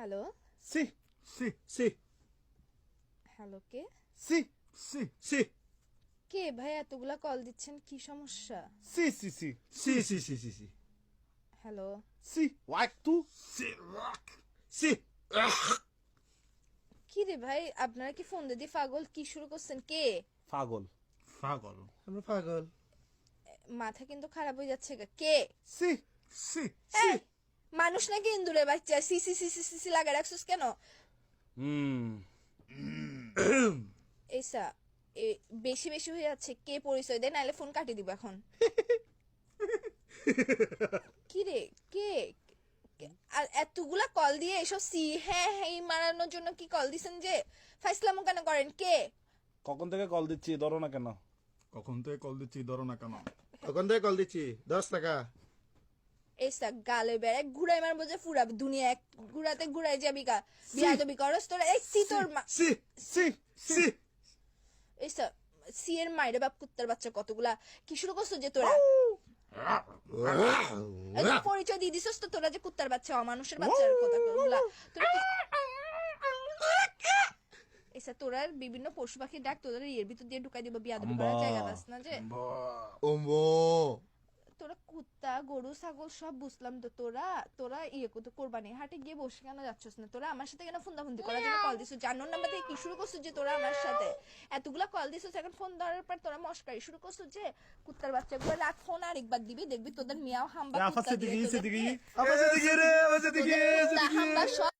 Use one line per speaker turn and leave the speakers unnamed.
hello
সি সি সি
হ্যালো কে
সি সি সি
কে ভাই এতগুলা কল দিচ্ছেন কি সমস্যা
সি সি সি সি সি সি সি সি
হ্যালো
সি ওয়াক টু সি ওয়াক সি
কি রে ভাই আপনারা কি ফোন দিয়ে পাগল কি শুরু করছেন কে
পাগল
পাগল
আমরা পাগল
মাথা কিন্তু খারাপ হয়ে যাচ্ছে কে
সি সি
এই, মানুষ নাকি ইন্দুরে বাচ্চা সি সি সি সি সি সি লাগা রাখছিস কেন এইসা বেশি বেশি হয়ে যাচ্ছে কে পরিচয় দেয় নাহলে ফোন কাটি দিব এখন কি রে কে আর এতগুলা কল দিয়ে এসব সি হ্যাঁ হ্যাঁ মারানোর জন্য কি কল দিছেন যে ফাইসলামো কেন করেন কে
কখন থেকে কল দিচ্ছি ধরো না কেন
কখন থেকে কল দিচ্ছি ধরো না কেন
কখন থেকে কল দিচ্ছি 10 টাকা
এইসা গালে বেড়ে ঘুরাই মারবো যে পুরা দুনিয়া এক ঘুরাতে ঘুরাই যাবি কা বিয়াদবি করস তোরা এই সি তোর
সি সি সি
এইসা সি এর মাইরে বাপ কুত্তার বাচ্চা কতগুলা কি শুরু করছো যে তোরা এই যে পরিচয় দিয়ে দিছস তো তোরা যে কুত্তার বাচ্চা অমানুষের বাচ্চার কথা গুলা তোরা এইসা তোরা বিভিন্ন পশু পাখির ডাক তোদের এর ভিতর দিয়ে ঢুকাই দিব বিয়াদবি করার জায়গা পাস না যে
ওমো
তোরা কুত্তা গরু ছাগল সব বুঝলাম তো তোরা তোরা তো কোরবানি হাটে গিয়ে বসে কেন যাচ্ছিস না তোরা আমার সাথে কেন ফোন করার জন্য কল দিছিস জানোর নাম্বার থেকে কি শুরু করছিস যে তোরা আমার সাথে এতগুলা কল দিছিস এখন ফোন ধরার পর তোরা মস্কারি শুরু করছিস যে কুত্তার বাচ্চাগুলো রাখ ফোন আরেকবার দিবি দেখবি তোদের মিয়াও হাম্বা
আফাসে দিকে
কুত্তা দিয়ে
সেদিকে
তোদের-
আবার সেদিকে রে আবার সেদিকে
তোদের কুত্তা হাম্বা সব